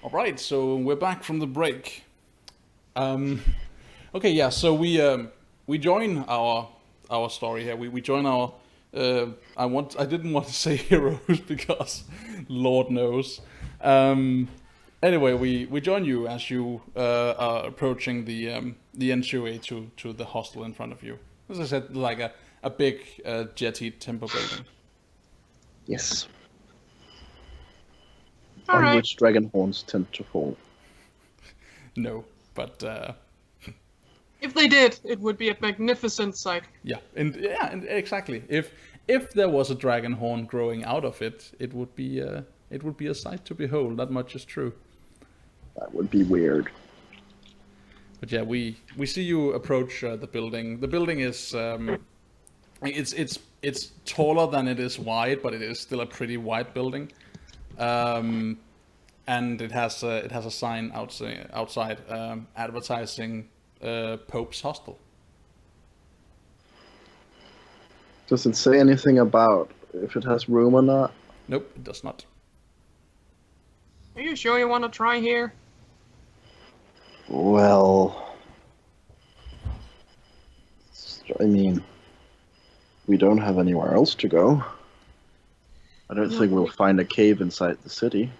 All right, so we're back from the break. Um, okay, yeah. So we join our story here. We join our. I didn't want to say heroes because, Lord knows. Um, anyway, we join you as you are approaching the entryway to the hostel in front of you. As I said, like a big jetty timber building. Yes. All On right. which dragon horns tend to fall. No, but If they did, it would be a magnificent sight. and exactly. If there was a dragon horn growing out of it, it would be a sight to behold. That much is true. That would be weird. But yeah, we see you approach the building. The building is it's taller than it is wide, but it is still a pretty wide building. And it has a sign outside advertising Pope's Hostel. Does it say anything about if it has room or not? Nope, it does not. Are you sure you want to try here? Well, I mean, we don't have anywhere else to go. I don't think we'll find a cave inside the city.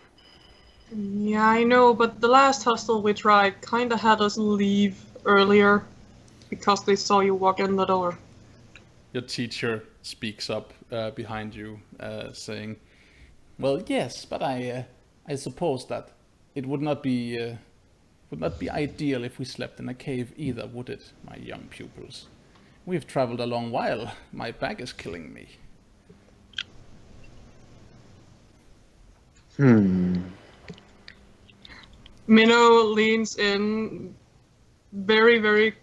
Yeah, I know, but the last hostel we tried kinda had us leave earlier because they saw you walk in the door. Your teacher speaks up behind you, saying, "Well, yes, but I suppose that it would not be ideal if we slept in a cave either, would it, my young pupils? We've traveled a long while. My back is killing me." Minnow leans in, very, very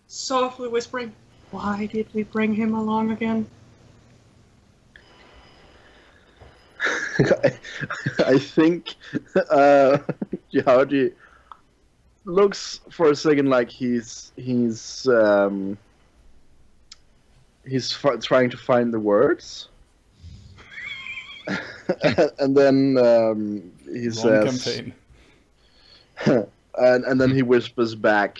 softly whispering, "Why did we bring him along again?" I think Yahaji looks for a second like trying to find the words, and then he Wrong says, campaign. and then he whispers back,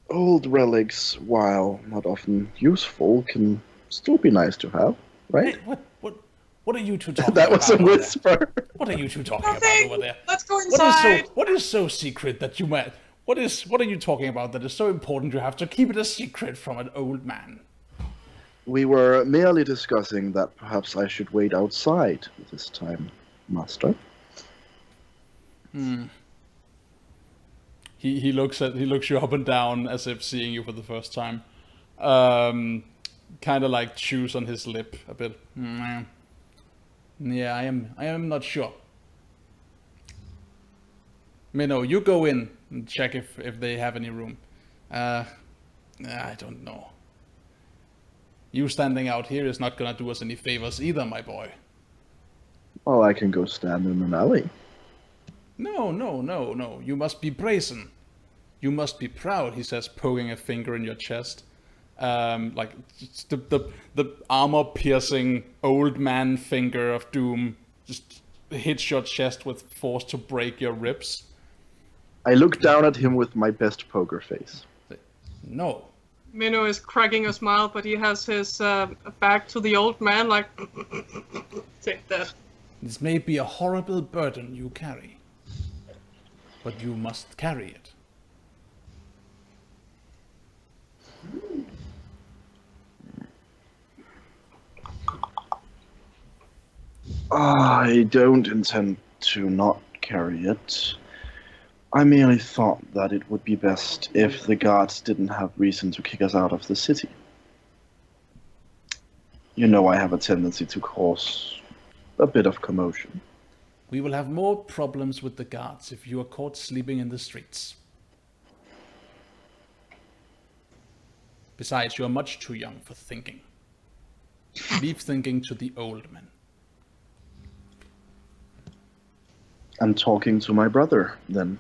"Old relics, while not often useful, can still be nice to have, right?" Hey, what are you two talking That about was a over there? whisper. What are you two talking about Nothing! over there? Let's go inside! What is so secret that you met? What are you talking about that is so important you have to keep it a secret from an old man? We were merely discussing that perhaps I should wait outside this time, Master. He looks you up and down as if seeing you for the first time. Kind of like chews on his lip a bit. Yeah, I am not sure. Minnow, you go in and check if they have any room. I don't know. You standing out here is not gonna do us any favors either, my boy. Well, I can go stand in an alley. No. You must be brazen. You must be proud, he says, poking a finger in your chest. Like the armor-piercing old man finger of doom just hits your chest with force to break your ribs. I look down at him with my best poker face. No. Minnow is cracking a smile, but he has his back to the old man, like, take that. This may be a horrible burden you carry, but you must carry it. I don't intend to not carry it. I merely thought that it would be best if the guards didn't have reason to kick us out of the city. You know I have a tendency to cause a bit of commotion. We will have more problems with the guards if you are caught sleeping in the streets. Besides, you are much too young for thinking. Leave thinking to the old men. I'm talking to my brother, then.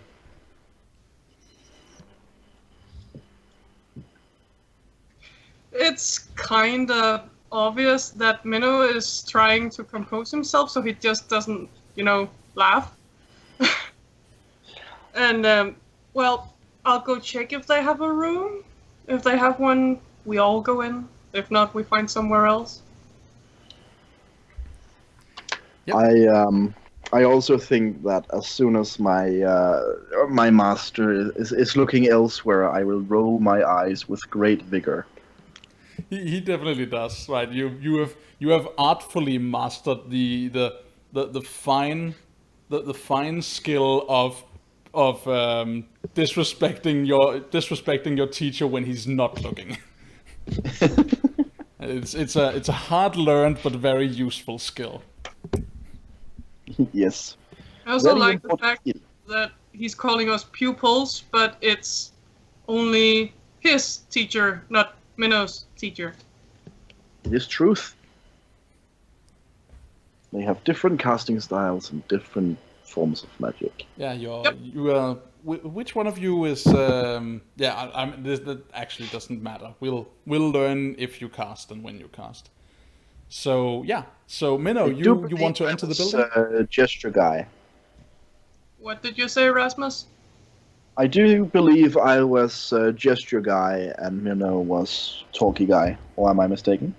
It's kinda obvious that Minnow is trying to compose himself, so he just doesn't, laugh. And, well, I'll go check if they have a room. If they have one, we all go in. If not, we find somewhere else. Yep. I also think that as soon as my master is looking elsewhere, I will roll my eyes with great vigor. He definitely does, right? You have artfully mastered the fine skill of disrespecting your teacher when he's not looking. It's a hard learned but very useful skill. Yes. I also Very like the important fact skill. that he's calling us pupils, but it's only his teacher, not Minnow's teacher. It is truth. They have different casting styles and different forms of magic. Yeah, Yep. which one of you is? That actually doesn't matter. We'll learn if you cast and when you cast. So yeah, so Minnow, I do you want to believe enter the I was, building? gesture guy. What did you say, Rasmus? I do believe I was gesture guy and Minnow was talkie guy. Or am I mistaken?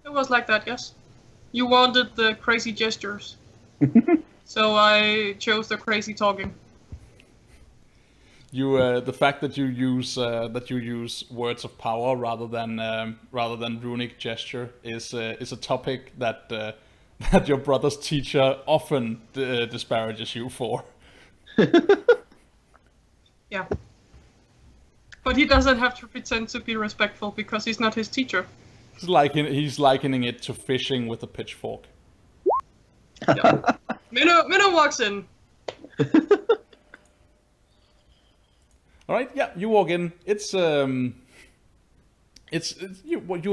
It was like that, yes. You wanted the crazy gestures. So I chose the crazy talking. The fact that you use words of power rather than runic gesture is a topic that that your brother's teacher often disparages you for. Yeah. But he doesn't have to pretend to be respectful because he's not his teacher. He's likening it to fishing with a pitchfork. Yeah. Minnow walks in. All right, yeah, you walk in. It's you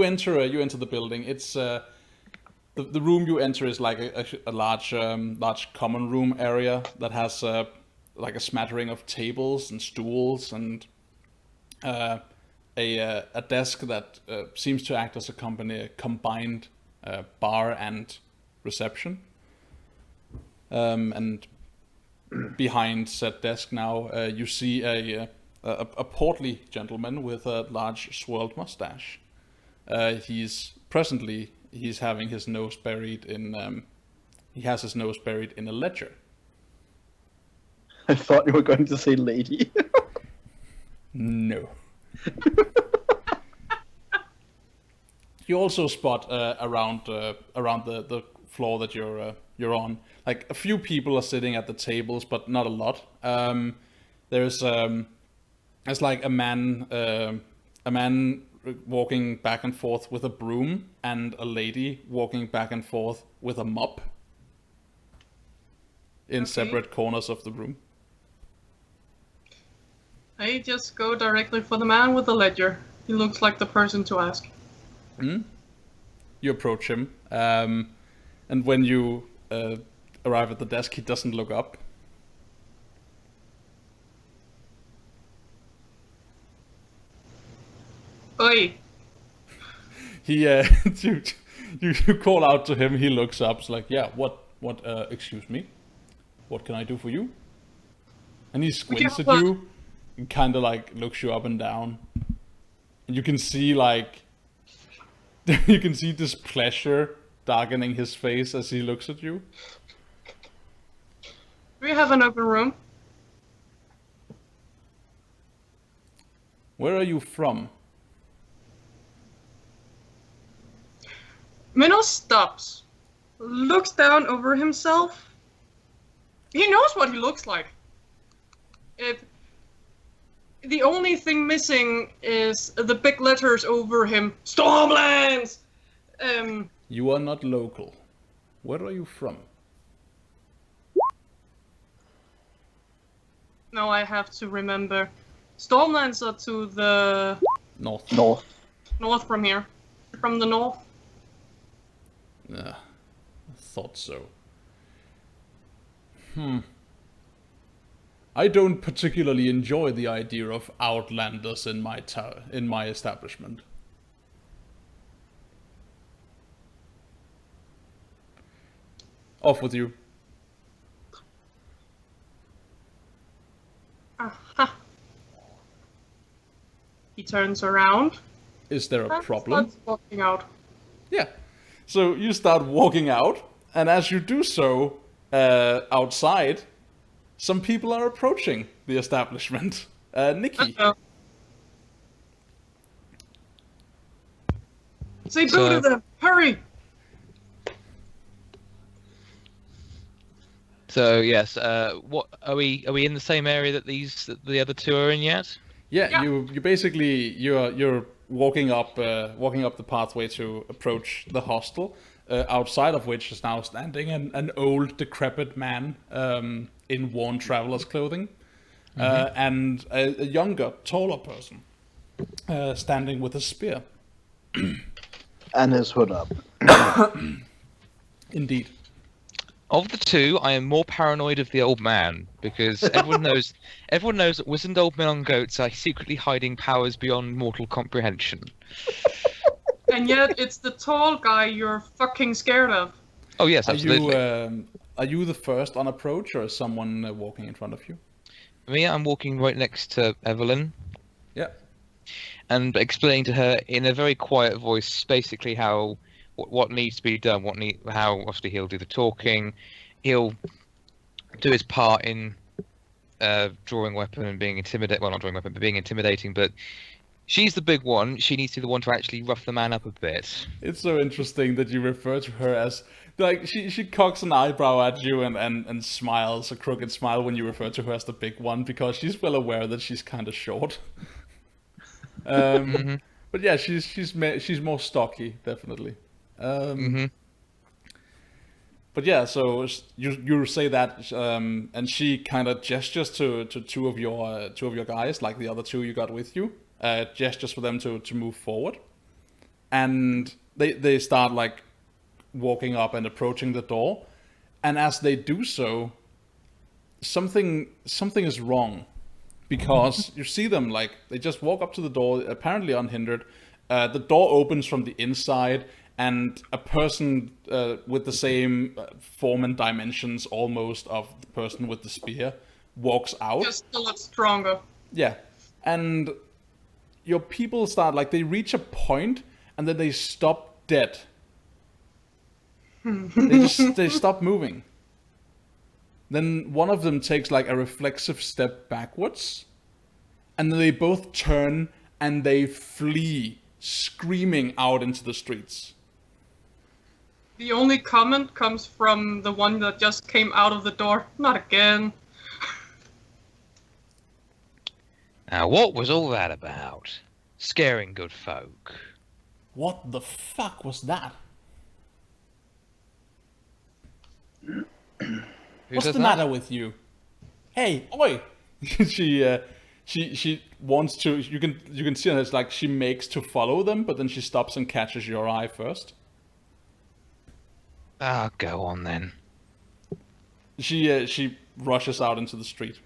enter the building. It's the room you enter is like a large common room area that has like a smattering of tables and stools and a desk that seems to act as a combined bar and reception. And behind said desk now, you see a portly gentleman with a large swirled mustache. He's having his nose buried in he has his nose buried in a ledger. I thought you were going to say lady. No. You also spot around the floor that you're on, like a few people are sitting at the tables, but not a lot. There's like a man walking back and forth with a broom, and a lady walking back and forth with a mop in Okay. separate corners of the room. I just go directly for the man with the ledger. He looks like the person to ask. You approach him, and when you arrive at the desk, he doesn't look up. Oi! He you call out to him. He looks up. It's like, yeah, what? Excuse me, what can I do for you? And he squints at you, and kind of like looks you up and down. And you can see like you can see displeasure darkening his face as he looks at you. Do you have an open room? Where are you from? Minnow stops, looks down over himself. He knows what he looks like. The only thing missing is the big letters over him. Stormlands! You are not local. Where are you from? Now I have to remember. Stormlands are to the North. north from here. From the north. I thought so. I don't particularly enjoy the idea of outlanders in my establishment. Off with you. Aha. He turns around Is there a and problem? starts walking out. Yeah. So you start walking out, and as you do so, outside, some people are approaching the establishment. Nikki. Uh-oh. Say boo So- to them! Hurry! So yes, what are we in the same area that the other two are in yet? Yeah, Yeah. you basically you're walking up the pathway to approach the hostel, outside of which is now standing an old decrepit man in worn traveler's clothing, and a younger, taller person standing with a spear. And his hood up. Indeed. Of the two, I am more paranoid of the old man because everyone knows that wizened old men on goats are secretly hiding powers beyond mortal comprehension. And yet, it's the tall guy you're fucking scared of. Oh yes, Are absolutely. you the first on approach, or is someone walking in front of you? Me, I'm walking right next to Evelyn Yeah. and explaining to her in a very quiet voice basically how what needs to be done, how obviously he'll do the talking, he'll do his part in drawing weapon and being intimidating. Well, not drawing weapon, but being intimidating. But she's the big one. She needs to be the one to actually rough the man up a bit. It's so interesting that you refer to her as like she cocks an eyebrow at you and smiles a crooked smile when you refer to her as the big one, because she's well aware that she's kind of short. But yeah, she's more stocky, definitely. But yeah, so you say that, and she kind of gestures to two of your guys, like the other two you got with you, gestures for them to move forward, and they start like walking up and approaching the door, and as they do so, something is wrong, because you see them like they just walk up to the door apparently unhindered. The door opens from the inside, and a person with the same form and dimensions almost of the person with the spear walks out. Just a lot stronger. Yeah. And your people start, like, they reach a point and then they stop dead. They stop moving. Then one of them takes like a reflexive step backwards, and then they both turn and they flee, screaming out into the streets. The only comment comes from the one that just came out of the door. Not again. Now, what was all that about? Scaring good folk. What the fuck was that? Who What's says the that? matter with you? Hey, oi! she wants to. You can see her. It's like she makes to follow them, but then she stops and catches your eye first. Ah, go on then. She rushes out into the street.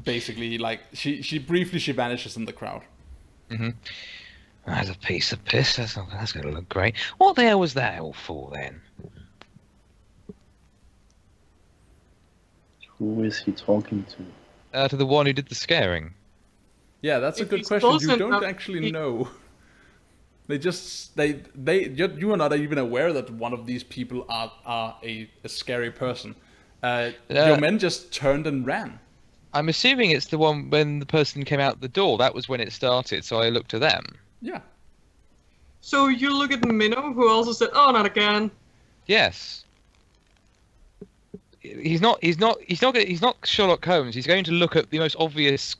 Basically, like she briefly vanishes in the crowd. That's a piece of piss. That's going to look great. What the hell was that all for then? Who is he talking to? To the one who did the scaring. Yeah, that's a If good he's question. close You don't enough, actually he- know. They just you are not even aware that one of these people are a scary person. Your men just turned and ran. I'm assuming it's the one when the person came out the door. That was when it started, so I looked to them. Yeah. So you look at Minnow, who also said, "Oh, not again." Yes. He's not Sherlock Holmes. He's going to look at the most obvious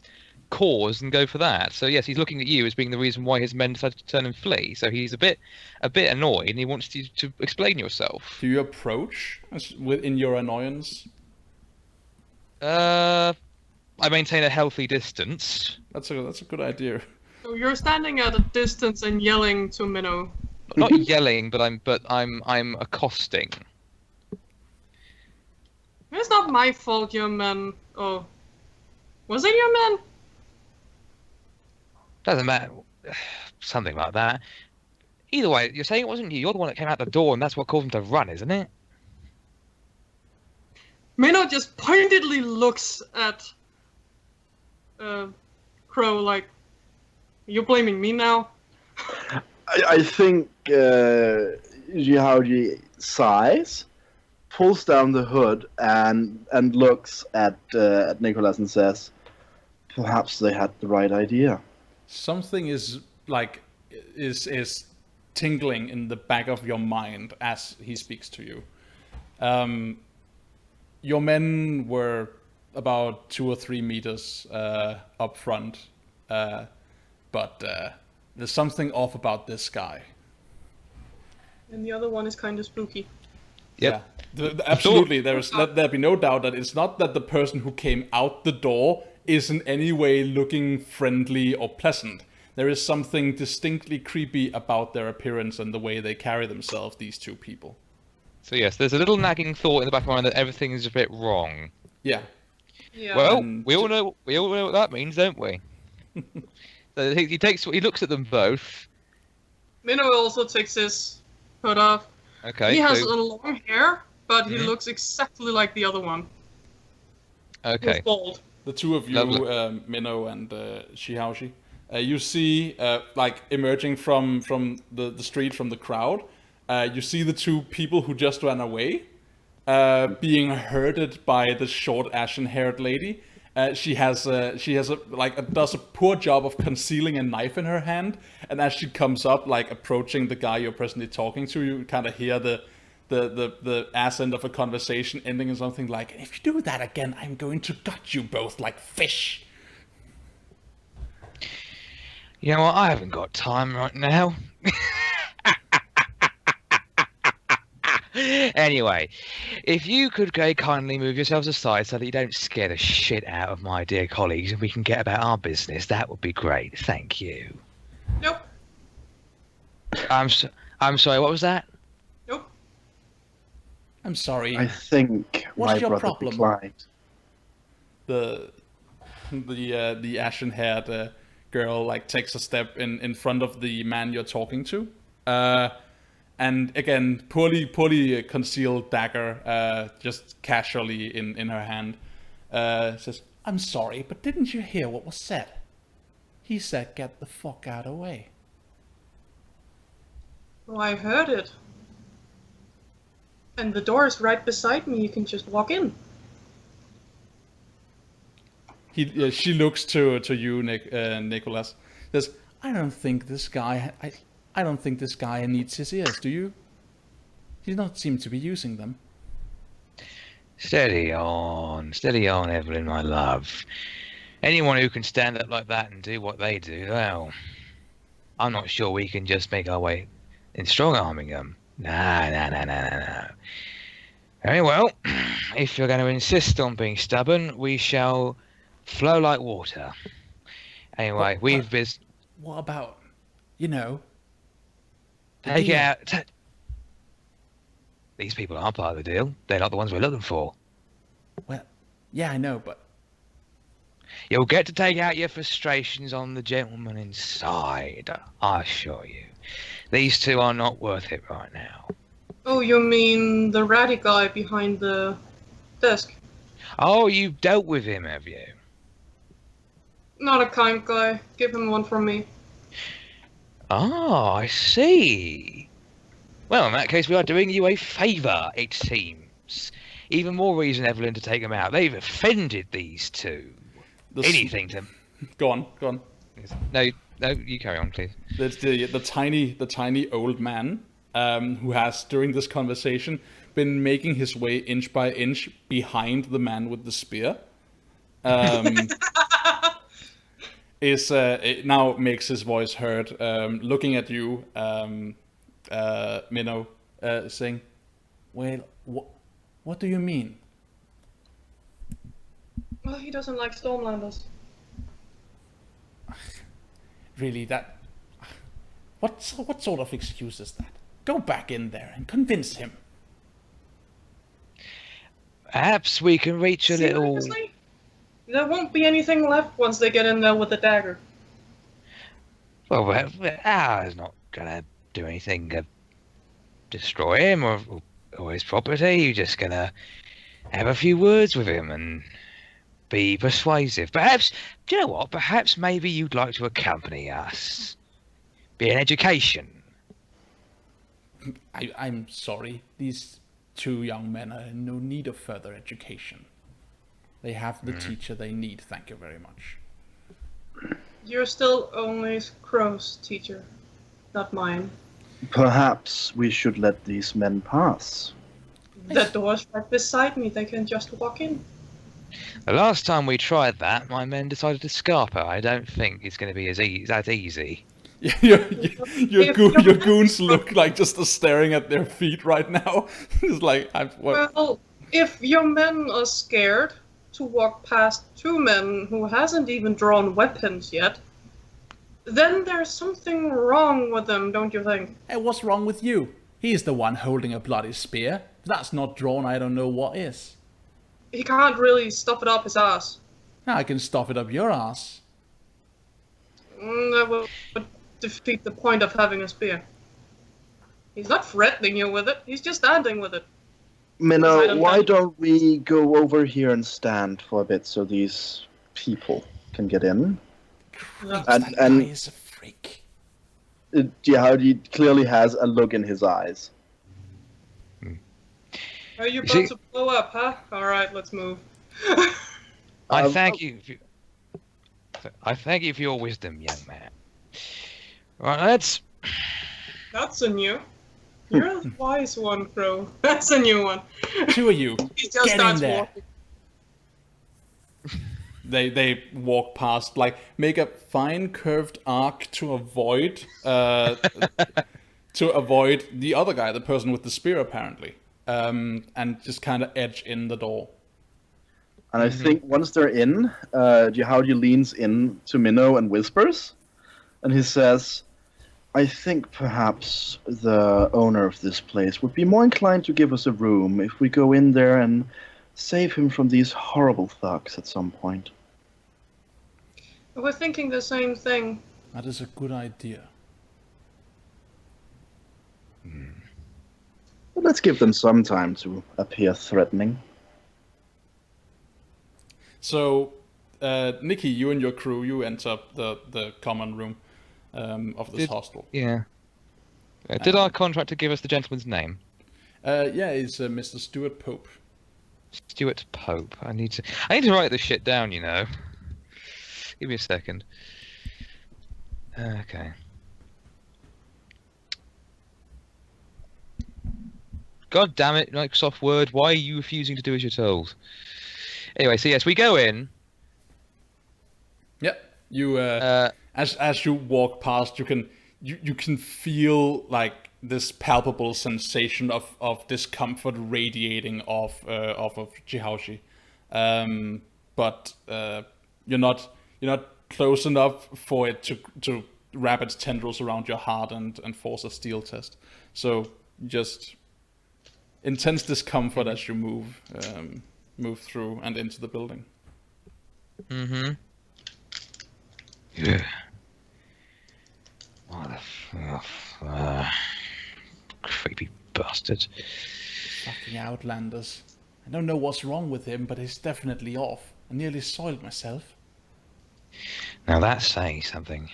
cause and go for that. So yes, he's looking at you as being the reason why his men decided to turn and flee. So he's a bit annoyed, and he wants you to explain yourself. Do you approach in your annoyance? I maintain a healthy distance. That's a good idea. So you're standing at a distance and yelling to Minnow. Not yelling, but I'm accosting. It's not my fault, your man. Oh, was it your man? Doesn't matter. Something like that. Either way, you're saying it wasn't you. You're the one that came out the door, and that's what caused him to run, isn't it? Minnow just pointedly looks at Crow like, "You're blaming me now?" I think Jihaoji sighs, pulls down the hood, and looks at Nicholas and says, "Perhaps they had the right idea." Something is tingling in the back of your mind as he speaks to you. Your men were about 2 or 3 meters up front, but there's something off about this guy. And the other one is kind of spooky. Yep. Yeah, absolutely. Let there be no doubt that it's not that the person who came out the door is in any way looking friendly or pleasant. There is something distinctly creepy about their appearance and the way they carry themselves, these two people. So yes, there's a little nagging thought in the back of my mind that everything is a bit wrong. Yeah. Yeah. Well, And- we all know what that means, don't we? So he looks at them both. Minnow also takes his hood off. Okay. He has so- a long hair, but he Mhm. looks exactly like the other one. okay. He's bald. The two of you, Lovely. Minnow and Shihaoshi, you see, emerging from the street, from the crowd, you see the two people who just ran away, being herded by the short, ashen-haired lady. She does a poor job of concealing a knife in her hand, and as she comes up, approaching the guy you're presently talking to, you kind of hear the ass end of a conversation ending in something like, "If you do that again, I'm going to gut you both like fish." You know what? I haven't got time right now. Anyway, if you could kindly move yourselves aside so that you don't scare the shit out of my dear colleagues and we can get about our business, that would be great. Thank you. Nope. I'm sorry, what was that? Nope. I'm sorry. I think What's my your brother problem? declined. The ashen-haired girl takes a step in front of the man you're talking to, and again, poorly concealed dagger, just casually in her hand, says, "I'm sorry, but didn't you hear what was said? He said, 'Get the fuck out of the way.'" Well, I heard it. And the door is right beside me. You can just walk in. She looks to you, Nicholas. Says, I don't think this guy needs his ears. Do you? He does not seem to be using them. Steady on, Evelyn, my love. Anyone who can stand up like that and do what they do, well, I'm not sure we can just make our way in strong-arming them. No. Very well. If you're going to insist on being stubborn, we shall flow like water. Anyway, What about, the take it deal? out. These people aren't part of the deal. They're not the ones we're looking for. Well, yeah, I know, but You'll get to take out your frustrations on the gentleman inside, I assure you. These two are not worth it right now. Oh, you mean the ratty guy behind the desk? Oh, you've dealt with him, have you? Not a kind guy. Give him one from me. Oh, I see. Well, in that case, we are doing you a favour, it seems. Even more reason, Evelyn, to take them out. They've offended these two. Anything to... Go on. No, you carry on, please. That's the tiny old man who has, during this conversation, been making his way inch by inch behind the man with the spear. It now makes his voice heard, looking at you, Minnow, saying, "Well, what do you mean?" Well, he doesn't like Stormlanders. Really, that... What sort of excuse is that? Go back in there and convince him. Perhaps we can reach a little... Seriously? There won't be anything left once they get in there with the dagger. Well, ours not gonna do anything to destroy him or his property. You're just gonna have a few words with him and be persuasive. Perhaps, do you know what? Perhaps maybe you'd like to accompany us. Be an education. I'm sorry. These two young men are in no need of further education. They have the teacher they need, thank you very much. You're still only Crow's teacher, not mine. Perhaps we should let these men pass. The door's right beside me. They can just walk in. The last time we tried that, my men decided to scarper. I don't think it's going to be that easy. Your goons look like just staring at their feet right now. It's like, Well, if your men are scared to walk past two men who hasn't even drawn weapons yet, then there's something wrong with them, don't you think? Hey, what's wrong with you? He's the one holding a bloody spear. If that's not drawn, I don't know what is. He can't really stuff it up his ass. I can stuff it up your ass. That would defeat the point of having a spear. He's not threatening you with it, he's just standing with it. Minnow, why don't we go over here and stand for a bit so these people can get in? That guy is a freak. He clearly has a look in his eyes. Are you about to blow up, huh? Alright, let's move. I thank you for your wisdom, young man. Right, let's... That's a new. You're the wise one, Crow. That's a new one. Two of you. He just starts walking. They walk past, like, make a fine curved arc to avoid the other guy, the person with the spear, apparently, and just kind of edge in the door. And I think once they're in, Jihadi leans in to Minnow and whispers, and he says, I think perhaps the owner of this place would be more inclined to give us a room if we go in there and save him from these horrible thugs at some point. We're thinking the same thing. That is a good idea. But let's give them some time to appear threatening. So, Nikki, you and your crew, you enter the common room of this hostel. Yeah. Did our contractor give us the gentleman's name? Yeah, it's Mr. Stuart Pope. Stuart Pope. I need to write this shit down, you know. Give me a second. Okay. God damn it, Microsoft Word, why are you refusing to do as you're told? Anyway, so yes, we go in. Yep. You as you walk past, you can feel like this palpable sensation of discomfort radiating off of Jihaoshi, but you're not close enough for it to wrap its tendrils around your heart and force a steel test. So just intense discomfort as you move through and into the building. Mm-hmm. Yeah. What the creepy bastard. Fucking Outlanders. I don't know what's wrong with him, but he's definitely off. I nearly soiled myself. Now that's saying something.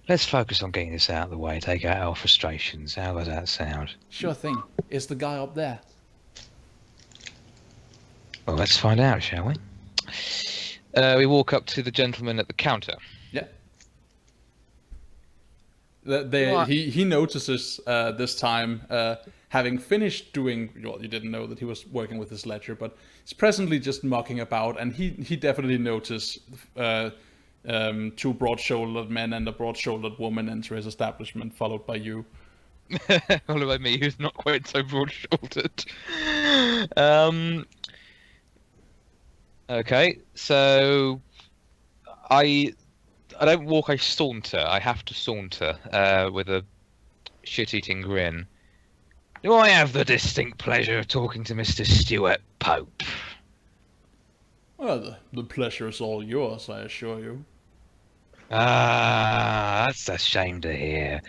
Let's focus on getting this out of the way, take out our frustrations. How does that sound? Sure thing. Is the guy up there? Well, let's find out, shall we? We walk up to the gentleman at the counter. Yeah. He notices this time, having finished doing, well, you didn't know that he was working with his ledger, but he's presently just mucking about, and he definitely noticed two broad-shouldered men and a broad-shouldered woman enter his establishment, followed by you. Followed by me, who's not quite so broad-shouldered. Okay, so I don't walk, I saunter. I have to saunter with a shit-eating grin. Do I have the distinct pleasure of talking to Mr. Stuart Pope? Well, the pleasure is all yours, I assure you. Ah, that's a shame to hear.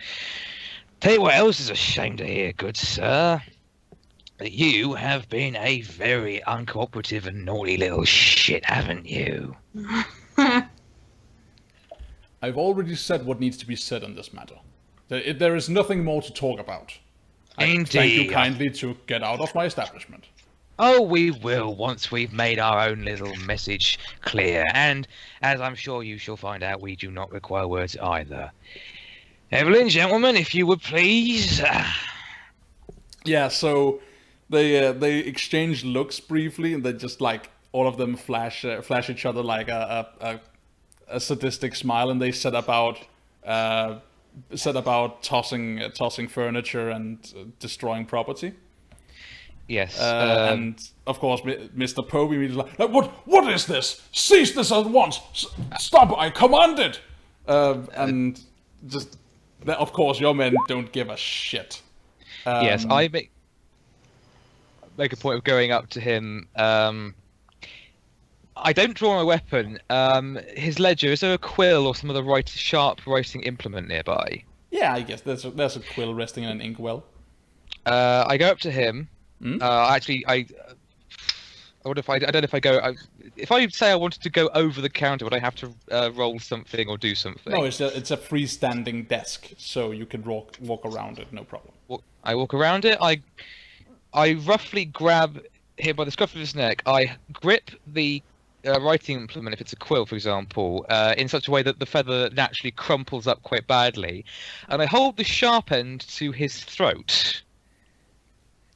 Tell you what else is a shame to hear, good sir. That you have been a very uncooperative and naughty little shit, haven't you? I've already said what needs to be said on this matter. There is nothing more to talk about. I thank you Indeed. kindly to get out of my establishment. Oh, we will once we've made our own little message clear. And as I'm sure you shall find out, we do not require words either. Evelyn, gentlemen, if you would please. Yeah, so they exchange looks briefly, and they just like all of them flash each other like a sadistic smile, and they set about tossing furniture and destroying property. Yes. And of course, Mr. Poe immediately like, what is this? Cease this at once! Stop! I command it! And just, of course, your men don't give a shit. Yes, I make a point of going up to him. I don't draw a weapon. His ledger, is there a quill or some other sharp writing implement nearby? Yeah, I guess there's a quill resting in an inkwell. I go up to him. Hmm? Actually, I wonder if I don't know if I go. If I say I wanted to go over the counter, would I have to roll something or do something? No, it's a freestanding desk, so you can walk around it, no problem. I walk around it. I roughly grab him by the scruff of his neck. I grip the writing implement, if it's a quill, for example, in such a way that the feather naturally crumples up quite badly, and I hold the sharp end to his throat.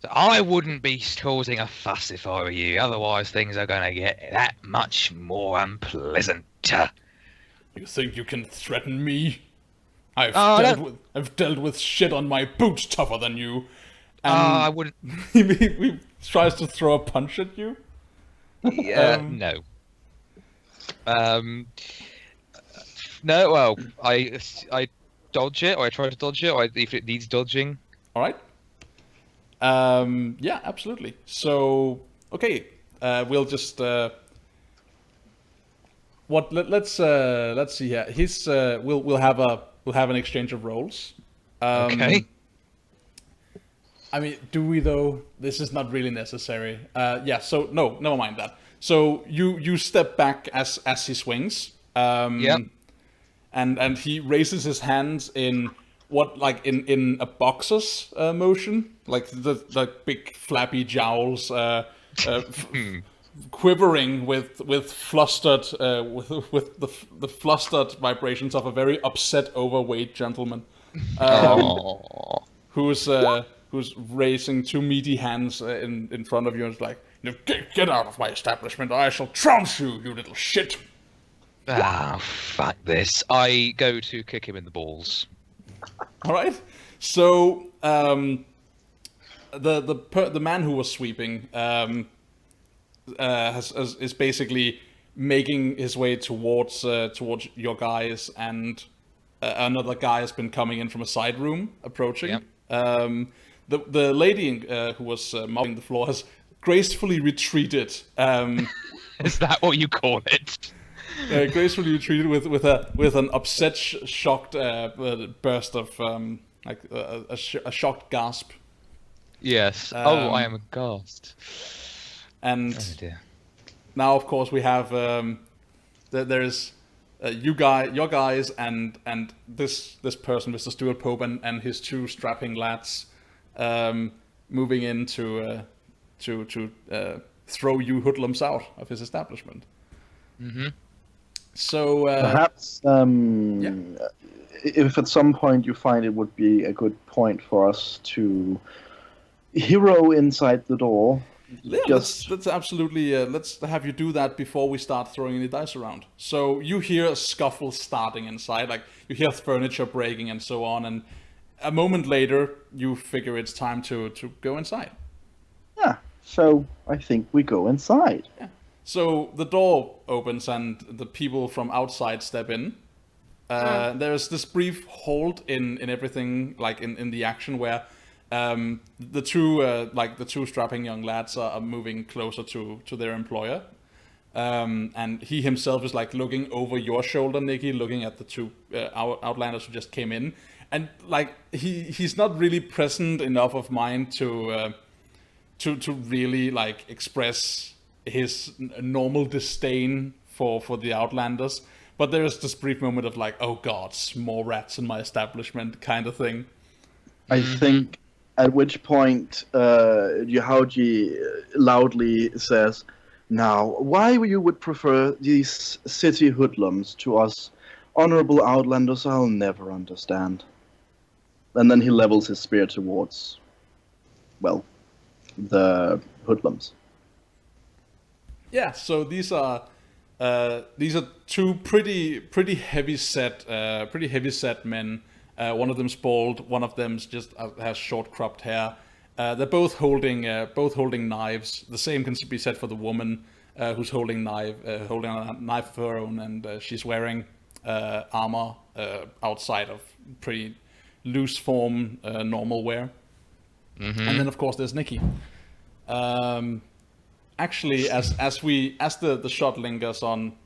So I wouldn't be causing a fuss if I were you, otherwise things are going to get that much more unpleasant. You think you can threaten me? I've dealt with shit on my boots tougher than you. And I wouldn't. he tries to throw a punch at you. No. No. Well, I dodge it, or I try to dodge it, or if it needs dodging. All right. Yeah, absolutely. So, okay, we'll just let's see here. We'll have an exchange of roles. Okay. I mean, do we though? This is not really necessary. Yeah. So no, never mind that. So you step back as he swings. Yep. And he raises his hands in what, like in a boxer's motion, like the big flappy jowls quivering with flustered with the flustered vibrations of a very upset, overweight gentleman, who's raising two meaty hands in front of you and is like, get out of my establishment, or I shall trounce you, you little shit. Ah, fuck this. I go to kick him in the balls. All right. So the man who was sweeping is basically making his way towards your guys, and another guy has been coming in from a side room, approaching. Yep. The lady who was mopping the floor has gracefully retreated. Is that what you call it? Gracefully retreated with an upset, shocked burst of like a shocked gasp. Yes. I am aghast. And Oh dear. now, of course, we have there's your guys, and this person, Mr. Stuart Pope, and his two strapping lads, moving in to throw you hoodlums out of his establishment. Mm-hmm. So Perhaps if at some point you find it would be a good point for us to hero inside the door. yeah, let's absolutely let's have you do that before we start throwing any dice around. So you hear a scuffle starting inside, like you hear furniture breaking and so on, and a moment later you figure it's time to go inside. Yeah, so I think we go inside. Yeah. So the door opens and the people from outside step in. There's this brief hold in everything, like in the action, where the two strapping young lads are moving closer to their employer, and he himself is like looking over your shoulder, Nikki, looking at the two outlanders who just came in, and like he's not really present enough of mind to really like express his normal disdain for the Outlanders. But there is this brief moment of like, oh gods, more rats in my establishment kind of thing. I think at which point Yuhaoji loudly says, "Now, why you would prefer these city hoodlums to us honorable Outlanders, I'll never understand." And then he levels his spear towards, well, the hoodlums. Yeah, so these are two pretty heavy set men. One of them's bald, one of them's just has short cropped hair. They're both holding knives. The same can be said for the woman who's holding a knife of her own, and she's wearing armor outside of pretty loose form normal wear. And then of course there's Nikki. Actually, as the shot lingers on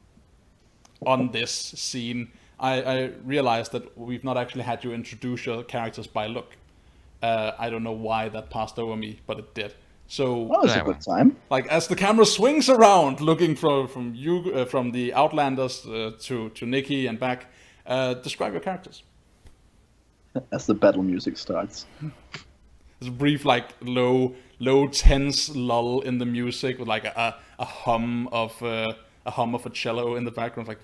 this scene, I realized that we've not actually had you introduce your characters by look. I don't know why that passed over me, but it did. So, Well, it's a good time. like as the camera swings around, looking from the Outlanders to Nikki and back, describe your characters. As the battle music starts. There's a brief, like low tense lull in the music with like a hum of a cello in the background, like.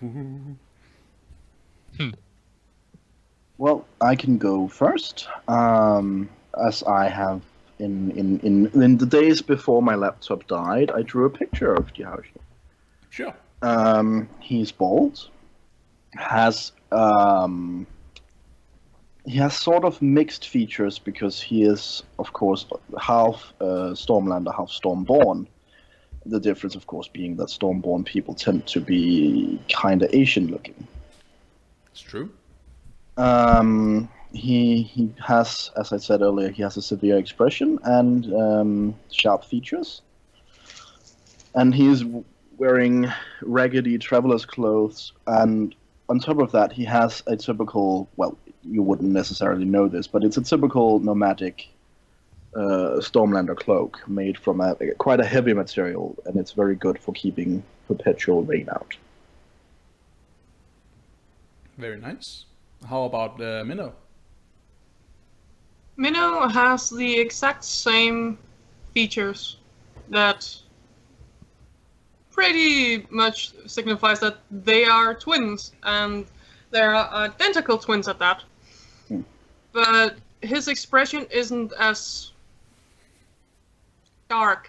Well, I can go first, as I have in the days before my laptop died. I drew a picture of Jiaoxi. Sure. He's bald, has he has sort of mixed features because he is, of course, half Stormlander, half Stormborn. The difference, of course, being that Stormborn people tend to be kind of Asian-looking. It's true. He has, as I said earlier, he has a severe expression and sharp features. And he's wearing raggedy traveler's clothes, and on top of that, he has a typical, well, you wouldn't necessarily know this, but it's a typical nomadic Stormlander cloak made from quite a heavy material, and it's very good for keeping perpetual rain out. Very nice. How about Minnow? Minnow has the exact same features that pretty much signifies that they are twins, and they're identical twins at that. But his expression isn't as dark.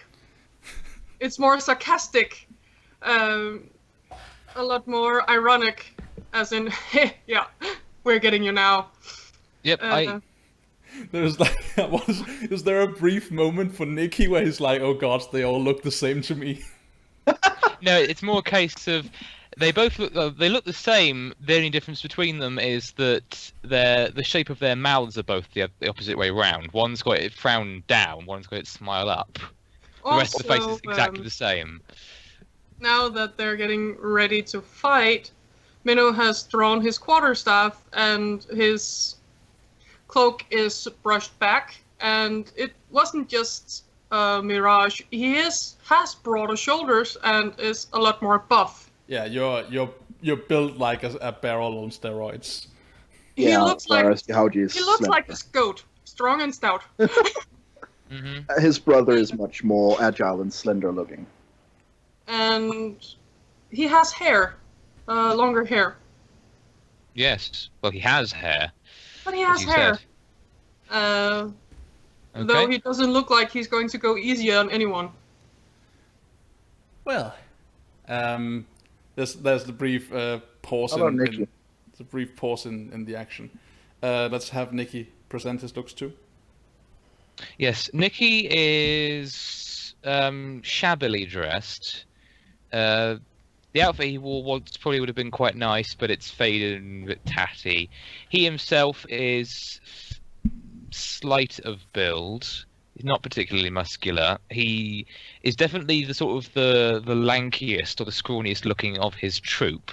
It's more sarcastic, a lot more ironic, as in, hey, yeah, we're getting you now. Yep, There's like, is there a brief moment for Nikki where he's like, oh gosh, they all look the same to me? No, it's more a case of they both look. They look the same. The only difference between them is that the shape of their mouths are both the opposite way round. One's got it frown down. One's got it smile up. The rest of the face is exactly the same. Now that they're getting ready to fight, Minnow has drawn his quarterstaff, and his cloak is brushed back. And it wasn't just mirage. He has broader shoulders and is a lot more buff. Yeah, you're built like a barrel on steroids. He looks like like a goat, strong and stout. His brother is much more agile and slender looking. And he has hair, longer hair. Yes, well, he has hair. But he has hair. Though he doesn't look like he's going to go easy on anyone. Well, there's the brief pause. How about Nikki? The brief pause in the action. Let's have Nikki present his looks too. Yes, Nikki is shabbily dressed. The outfit he wore once probably would have been quite nice, but it's faded and a bit tatty. He himself is slight of build. He's not particularly muscular. He is definitely the sort of the lankiest or the scrawniest looking of his troop.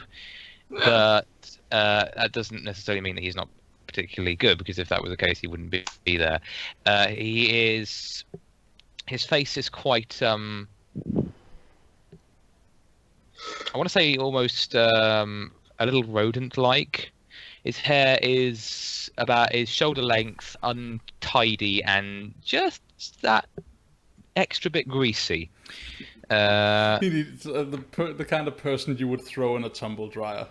But that doesn't necessarily mean that he's not particularly good, because if that was the case, he wouldn't be there. His face is quite I want to say almost a little rodent-like. His hair is about his shoulder length, untidy, and just that extra bit greasy. He's the kind of person you would throw in a tumble dryer.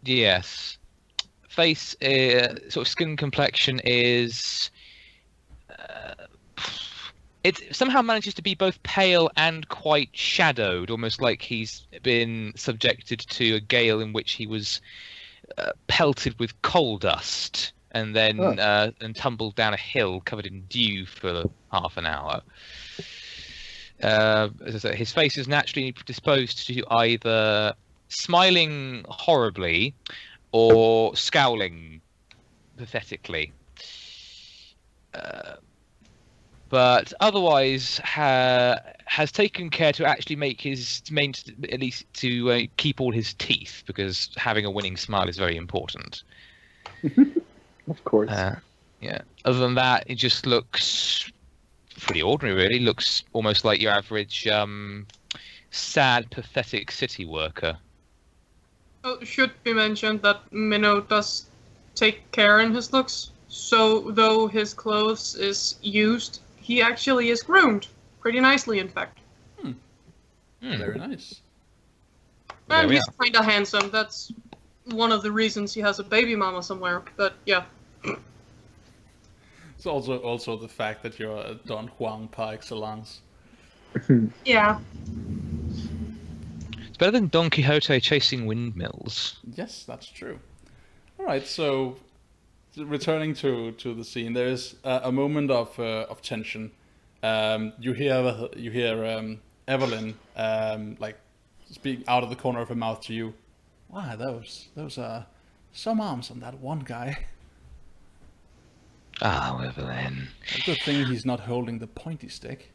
Yes. Face, sort of skin complexion is... it somehow manages to be both pale and quite shadowed, almost like he's been subjected to a gale in which he was pelted with coal dust and then and tumbled down a hill covered in dew for half an hour. As I say, his face is naturally disposed to either smiling horribly or scowling pathetically. But otherwise has taken care to actually make his at least to keep all his teeth, because having a winning smile is very important. Of course. Yeah. Other than that, it just looks pretty ordinary, really. Looks almost like your average sad, pathetic city worker. Oh, should be mentioned that Minnow does take care in his looks. So though his clothes is used, he actually is groomed pretty nicely, in fact. Very nice. And he's kind of handsome. That's one of the reasons he has a baby mama somewhere. But yeah. It's also the fact that you're a Don Juan par excellence. Yeah. It's better than Don Quixote chasing windmills. Yes, that's true. All right, so returning to the scene, there is a moment of tension. You hear Evelyn like speak out of the corner of her mouth to you. Wow, those are some arms on that one guy. Oh, Evelyn. A good thing he's not holding the pointy stick.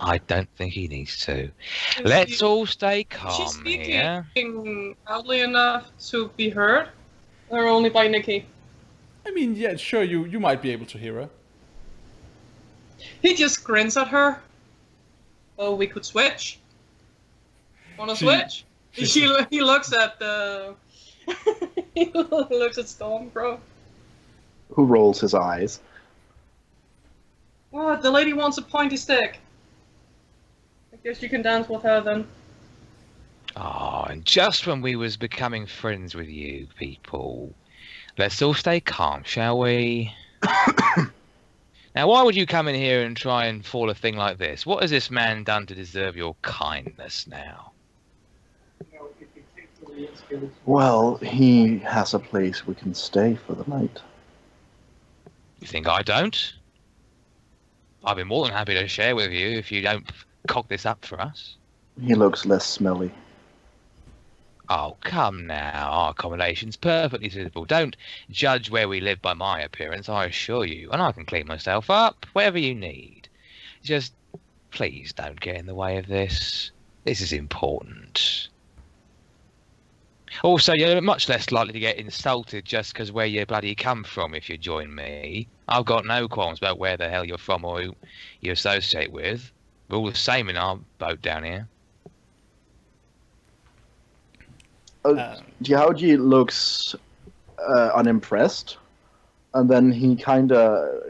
I don't think he needs to. Let's all stay calm She's speaking here. loudly enough to be heard, or only by Nikki? I mean, yeah, sure, you might be able to hear her. He just grins at her. Oh, we could switch. Wanna switch? He looks at the. He looks at Storm, bro. Who rolls his eyes? What? The lady wants a pointy stick. I guess you can dance with her then. Oh, and just when we was becoming friends with you people. Let's all stay calm, shall we? Now, why would you come in here and try and fall a thing like this? What has this man done to deserve your kindness now? Well, he has a place we can stay for the night. You think I don't? I'd be more than happy to share with you if you don't cock this up for us. He looks less smelly. Oh, come now. Our accommodation's perfectly suitable. Don't judge where we live by my appearance, I assure you. And I can clean myself up, whatever you need. Just, please don't get in the way of this. This is important. Also, you're much less likely to get insulted just because where you bloody come from if you join me. I've got no qualms about where the hell you're from or who you associate with. We're all the same in our boat down here. Jiaoji looks unimpressed, and then he kind of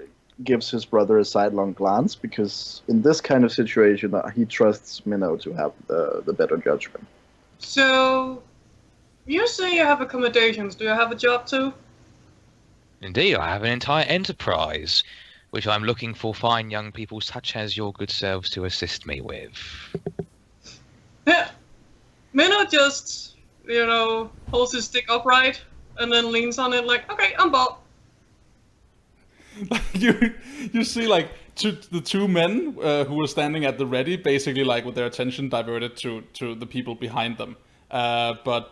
gives his brother a sidelong glance, because in this kind of situation, he trusts Minnow to have the better judgment. So, you say you have accommodations. Do you have a job too? Indeed, I have an entire enterprise, which I'm looking for fine young people such as your good selves to assist me with. Yeah. Minnow just, holds his stick upright and then leans on it like, okay, I'm bought. You see like the two men who were standing at the ready, basically like with their attention diverted to the people behind them. But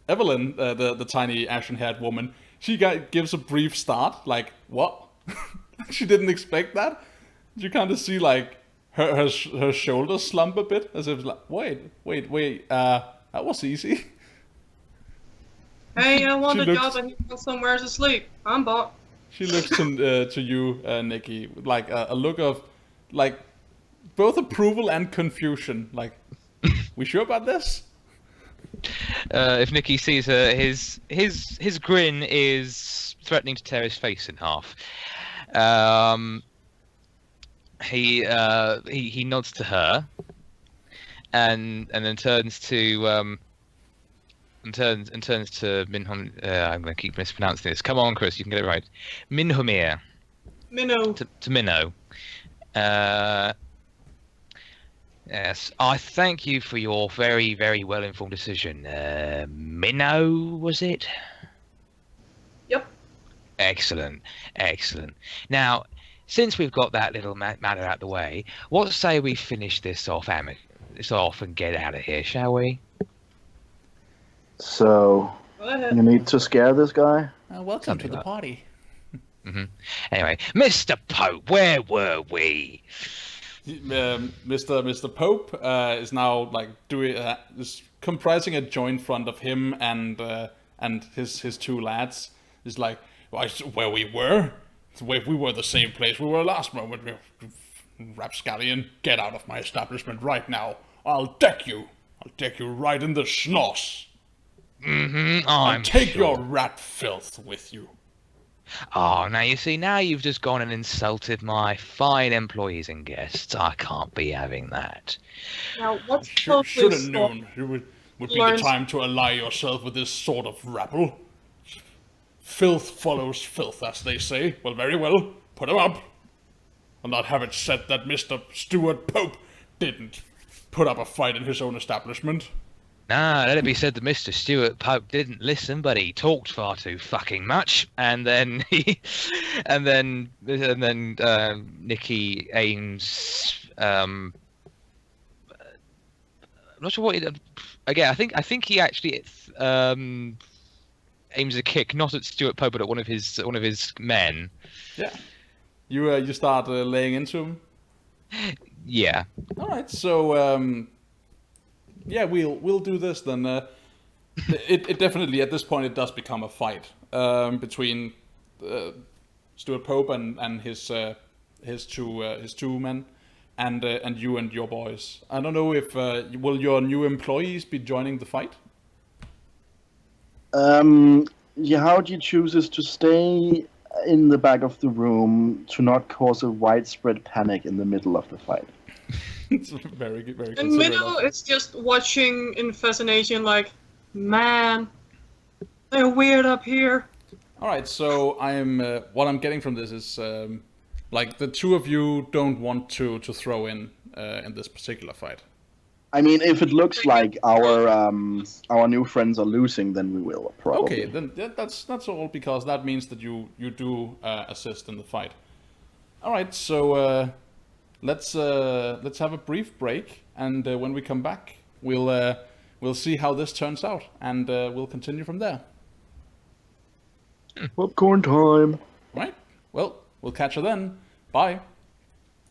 Evelyn, the tiny ashen-haired woman, she gives a brief start, like, what? She didn't expect that. You kind of see like her shoulders slump a bit, as if like, wait, that was easy. Hey, I want She a looks- job and he wants somewhere to sleep. I'm bought. She looks to you, Nikki, with like a look of like both approval and confusion. Like, we sure about this? If Nicky sees her, his grin is threatening to tear his face in half. He nods to her, and then turns to turns to Minhom. I'm going to keep mispronouncing this. Come on, Chris, you can get it right. Minhomir Minnow. to Minnow. Yes, I thank you for your very, very well-informed decision. Minnow, was it? Yep. Excellent, excellent. Now, since we've got that little matter out the way, what say we finish this off, and get out of here, shall we? So, Go ahead. you need to scare this guy? Welcome Something to the like- party. Anyway, Mr. Pope, where were we? Mr. Pope is now like doing is comprising a joint front of him and his two lads. Is like, well, where we were. We were the same place we were last moment. Rapscallion, get out of my establishment right now. I'll deck you. I'll deck you right in the schnoss. I'm Take sure. your rat filth with you. Oh, now you see, now you've just gone and insulted my fine employees and guests. I can't be having that. Now, what's Should have known it would be the Learns- time to ally yourself with this sort of rabble. Filth follows filth, as they say. Well, very well. Put him up. I'll not have it said that Mr. Stuart Pope didn't put up a fight in his own establishment. Nah, let it be said that Mr. Stuart Pope didn't listen, but he talked far too fucking much, and then Nicky aims. I'm not sure what he. Again, I think he actually aims a kick not at Stuart Pope, but at one of his men. Yeah. You start laying into him. Yeah. All right. So yeah, we'll do this then. It definitely at this point it does become a fight between Stuart Pope and his two men, and you and your boys. I don't know if will your new employees be joining the fight? Yahudi chooses to stay in the back of the room to not cause a widespread panic in the middle of the fight. It's very very And considerate Minnow of- is just watching in fascination, like, man, they're weird up here. All right, so what I'm getting from this is like the two of you don't want to throw in this particular fight. I mean, if it looks like our new friends are losing, then we will probably. Okay, then that's all because that means that you do assist in the fight. All right, so let's have a brief break, and when we come back, we'll see how this turns out, and we'll continue from there. Popcorn time. Right? Well, we'll catch you then. Bye.